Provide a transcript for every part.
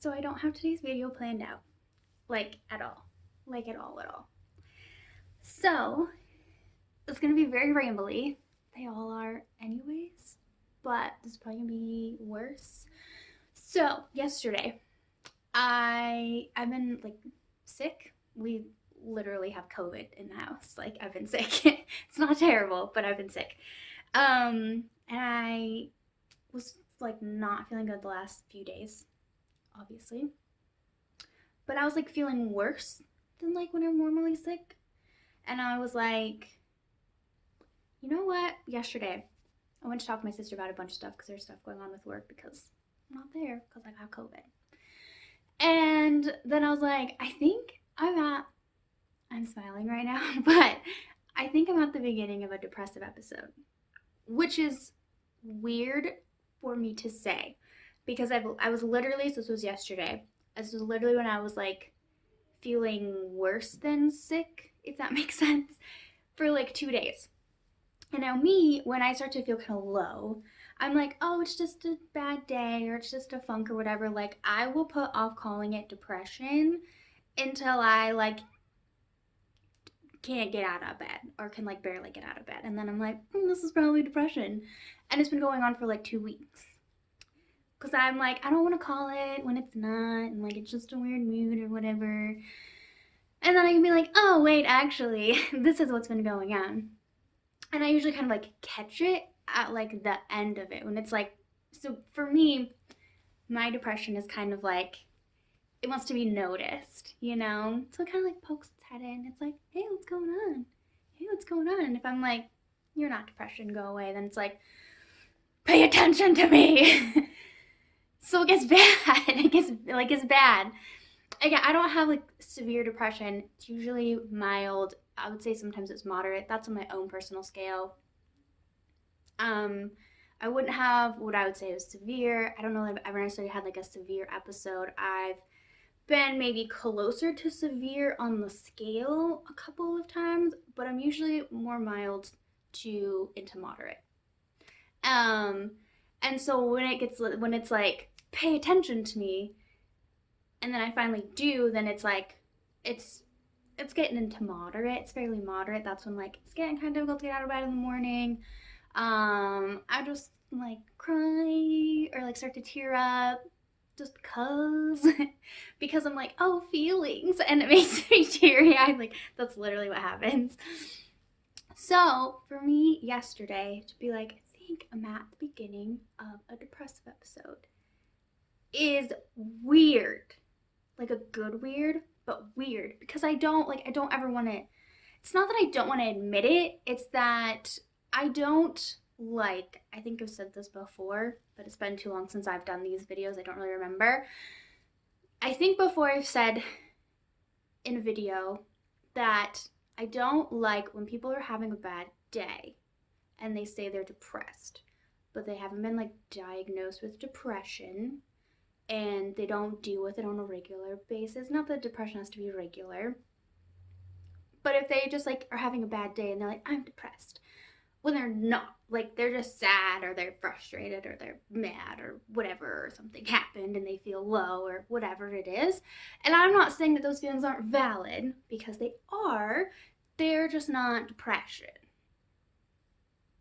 So I don't have today's video planned out, like at all, like at all. So it's gonna be very rambly. They all are anyways, but this is probably gonna be worse. So yesterday, I've been like sick. We literally have COVID in the house. Like I've been sick. It's not terrible, but I've been sick. And I was like not feeling good the last few days, obviously. But I was like feeling worse than like when I'm normally sick. And I was like, you know what? Yesterday, I went to talk to my sister about a bunch of stuff because there's stuff going on with work because I'm not there because I got COVID. And then I was like, I think I'm smiling right now, but I think I'm at the beginning of a depressive episode, which is weird for me to say because I was literally, so this was yesterday, this was literally when I was like feeling worse than sick, if that makes sense, for like 2 days. And now me, when I start to feel kind of low, I'm like, oh, it's just a bad day or it's just a funk or whatever. Like I will put off calling it depression until I like can't get out of bed or can like barely get out of bed. And then I'm like, this is probably depression. And it's been going on for like 2 weeks. Because I'm like, I don't want to call it when it's not. And like, it's just a weird mood or whatever. And then I can be like, oh, wait, actually, this is what's been going on. And I usually kind of like catch it at like the end of it when it's like, so for me, my depression is kind of like, it wants to be noticed, you know? So it kind of like pokes its head in. It's like, hey, what's going on? Hey, what's going on? And if I'm like, you're not depression, go away, then it's like, pay attention to me. So it gets bad. It's bad. Again, I don't have like severe depression. It's usually mild. I would say sometimes it's moderate. That's on my own personal scale. Um, I wouldn't have what I would say is severe. I don't know if I've ever necessarily had like a severe episode. I've been maybe closer to severe on the scale a couple of times, but I'm usually more mild to into moderate. Um, and so when it's like pay attention to me, and then I finally do, then it's like it's it's getting into moderate. It's fairly moderate. That's when like it's getting kind of difficult to get out of bed in the morning. I just like cry or like start to tear up just because because I'm like, oh, feelings, and it makes me teary eyed. Like that's literally what happens. So for me yesterday to be like, I think I'm at the beginning of a depressive episode is weird. Like a good weird, but weird because I don't ever want to. It's not that I don't want to admit it, it's that I don't like, I think I've said this before, but it's been too long since I've done these videos. I don't really remember. I think before I've said in a video that I don't like when people are having a bad day and they say they're depressed, but they haven't been like diagnosed with depression and they don't deal with it on a regular basis. Not that depression has to be regular, but if they just like are having a bad day and they're like, I'm depressed, when they're not, like they're just sad or they're frustrated or they're mad or whatever, or something happened and they feel low or whatever it is. And I'm not saying that those feelings aren't valid because they are, they're just not depression.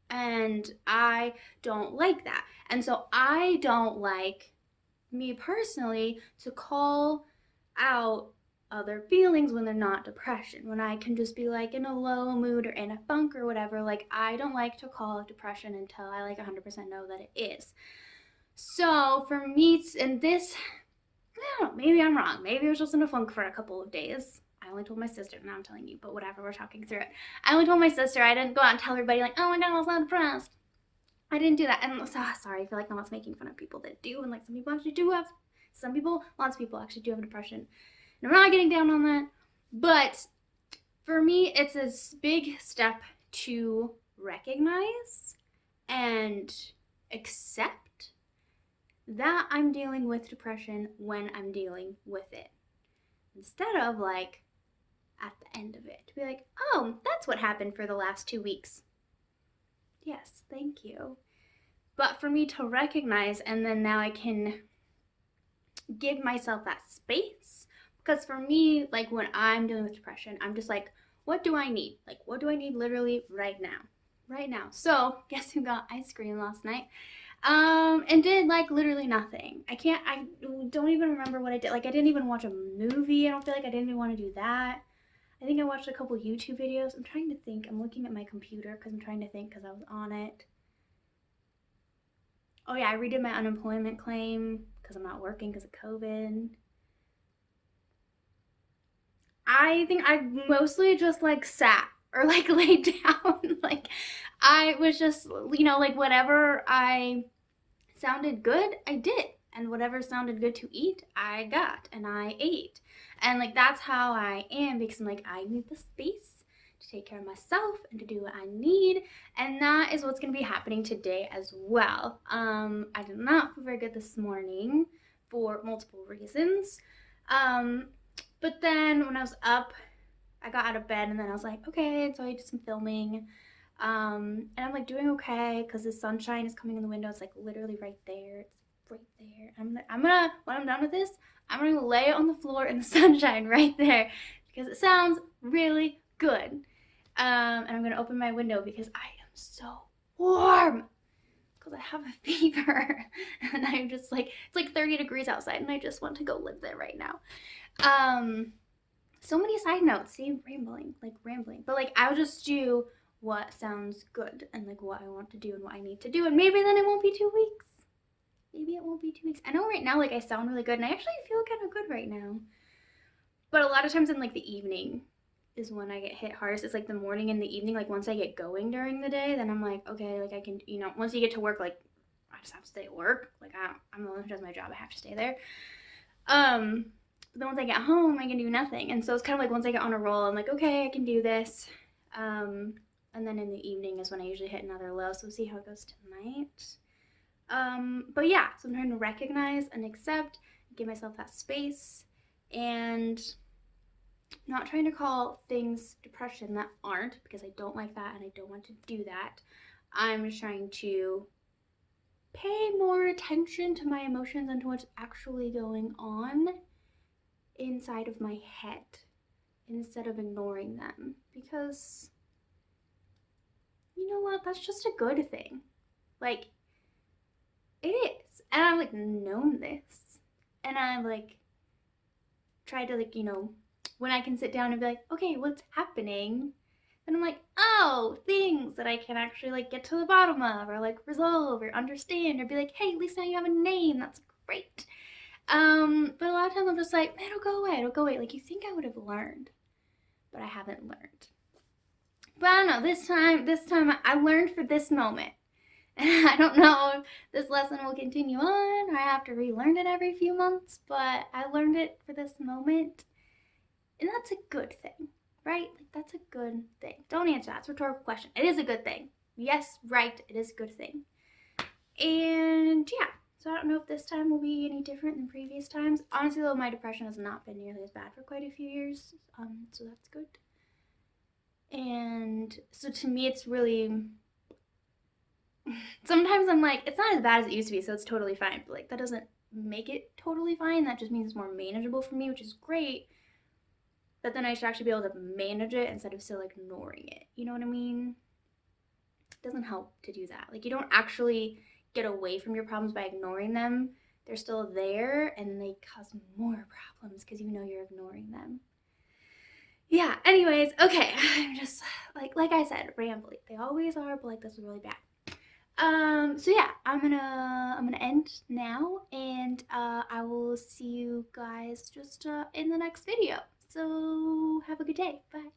And I don't like that. And so I don't like, me personally, to call out other feelings when they're not depression. When I can just be like in a low mood or in a funk or whatever, like I don't like to call it depression until I like 100% know that it is. So for me, and this, I don't know, maybe I'm wrong. Maybe I was just in a funk for a couple of days. I only told my sister, now I'm telling you, but whatever, we're talking through it. I only told my sister, I didn't go out and tell everybody like, oh my god, I was not depressed. I didn't do that. And I'm so sorry, I feel like I'm not making fun of people that do, and like some people actually do have, lots of people actually do have depression. And I'm not getting down on that, but for me, it's a big step to recognize and accept that I'm dealing with depression when I'm dealing with it. Instead of like at the end of it, to be like, oh, that's what happened for the last 2 weeks. Yes, thank you. But for me to recognize, and then now I can give myself that space. Because for me, like when I'm dealing with depression, I'm just like, what do I need? Like, what do I need literally right now? Right now. So, guess who got ice cream last night? And did like literally nothing. I don't even remember what I did. Like, I didn't even watch a movie. I don't feel like I didn't even want to do that. I think I watched a couple YouTube videos. I'm trying to think. I'm looking at my computer because I'm trying to think because I was on it. Oh, yeah, I redid my unemployment claim because I'm not working because of COVID. I think I mostly just like sat or like laid down. Like, I was just, like whatever I sounded good, I did. And whatever sounded good to eat, I got and I ate. And like that's how I am because I'm like, I need the space to take care of myself and to do what I need. And that is what's gonna be happening today as well. I did not feel very good this morning for multiple reasons. Um, but then when I was up, I got out of bed and then I was like, okay, so I did some filming. And I'm like doing okay because the sunshine is coming in the window. It's like literally right there. It's right there. I'm gonna when I'm done with this, I'm gonna lay on the floor in the sunshine right there because it sounds really good. And I'm gonna open my window because I am so warm because I have a fever and I'm just like it's like 30 degrees outside and I just want to go live there right now. Um, so many side notes. See, rambling. But like I'll just do what sounds good and like what I want to do and what I need to do, and maybe then it won't be 2 weeks. Maybe it won't be 2 weeks. I know right now like I sound really good and I actually feel kind of good right now. But a lot of times in like the evening is when I get hit hardest. It's like the morning and the evening. Like once I get going during the day, then I'm like, okay, like I can, once you get to work, like I just have to stay at work. Like I'm the one who does my job. I have to stay there. Um, but then once I get home, I can do nothing. And so it's kind of like once I get on a roll, I'm like, okay, I can do this. And then in the evening is when I usually hit another low. So we'll see how it goes tonight. But yeah, so I'm trying to recognize and accept, give myself that space, and not trying to call things depression that aren't, because I don't like that and I don't want to do that. I'm just trying to pay more attention to my emotions and to what's actually going on inside of my head instead of ignoring them, because you know what, that's just a good thing. Like it is. And I've like known this and I've like tried to like when I can sit down and be like, okay, what's happening, and I'm like, oh, things that I can actually like get to the bottom of or like resolve or understand or be like, hey, at least now you have a name, that's great. But a lot of times I'm just like, it'll go away. Like you think I would have learned, but I haven't learned. But I don't know, this time I learned for this moment. And I don't know if this lesson will continue on or I have to relearn it every few months, but I learned it for this moment. And that's a good thing, right? Like that's a good thing. Don't answer that. It's a rhetorical question. It is a good thing. Yes, right, it is a good thing. And yeah, so I don't know if this time will be any different than previous times. Honestly though, my depression has not been nearly as bad for quite a few years. So that's good. And so to me it's really sometimes I'm like, it's not as bad as it used to be, so it's totally fine. But like that doesn't make it totally fine. That just means it's more manageable for me, which is great. But then I should actually be able to manage it instead of still ignoring it. You know what I mean? It doesn't help to do that. Like you don't actually get away from your problems by ignoring them. They're still there and they cause more problems because you know you're ignoring them. Yeah, anyways, okay. I'm just like I said, rambling. They always are, but like this is really bad. So yeah, I'm gonna end now, and I will see you guys just in the next video. So have a good day. Bye.